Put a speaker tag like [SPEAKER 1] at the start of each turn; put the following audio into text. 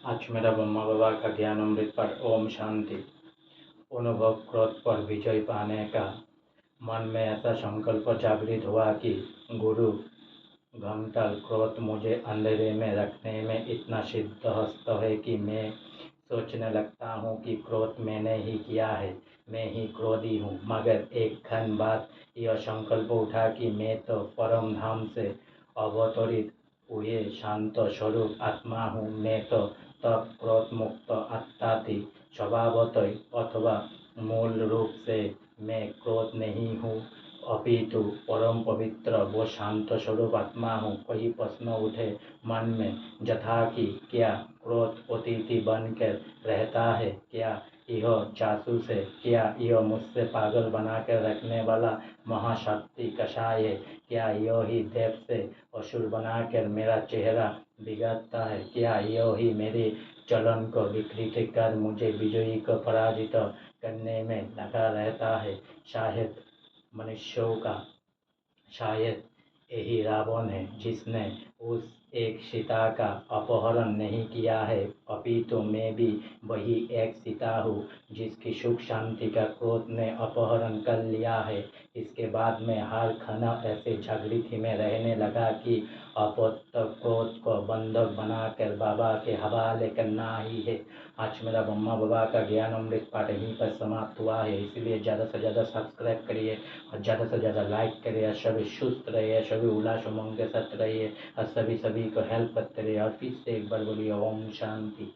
[SPEAKER 1] आज मेरा ब्रह्मा बाबा का ज्ञान अमृत पर ओम शांति। अनुभव क्रोध पर विजय पाने का मन में ऐसा संकल्प जागृत हुआ कि गुरु घंटल क्रोध मुझे अंधेरे में रखने में इतना सिद्धहस्त है कि मैं सोचने लगता हूँ कि क्रोध मैंने ही किया है, मैं ही क्रोधी हूँ। मगर एक क्षण बाद यह संकल्प उठा कि मैं तो परम धाम से अवतरित हुए शांत स्वरूप आत्मा हूँ। मैं तो तब क्रोध मुक्त आत्मा थी स्वभावतः, अथवा मूल रूप से मैं क्रोध नहीं हूँ अपितु परम पवित्र वो शांत स्वरूप आत्मा हूँ। कई प्रश्न उठे मन में, जथा कि क्या क्रोध अतिथि बनकर रहता है, क्या यह जासूस है, क्या यह मुझसे पागल बनाकर रखने वाला महाशक्ति कषाय है, क्या यह ही देव से असुर बनाकर मेरा चेहरा बिगाड़ता है, क्या यह ही मेरे चलन को विकृत कर मुझे विजयी को पराजित करने में लगा रहता है। शायद मनुष्यों का, शायद यही रावण है जिसने उस एक सीता का अपहरण नहीं किया है, अपितु मैं भी वही एक सीता हूँ जिसकी सुख शांति का क्रोध ने अपहरण कर लिया है। इसके बाद मैं हर क्षण ऐसे जागृति में रहने लगा कि अपत्य क्रोध को बंधक बनाकर बाबा के हवाले करना ही है। आज मेरा ब्रह्मा बाबा का ज्ञान अमृत पाठ यहीं पर समाप्त हुआ है, इसलिए ज़्यादा से ज़्यादा सब्सक्राइब करिए और ज़्यादा से ज़्यादा लाइक करिए और सभी सुस्त रहिए, सभी उल्लास उमंग के साथ रहिए और सभी को हेल्प करते रहिए। और फिर से एक बार बोलिए ओम शांति।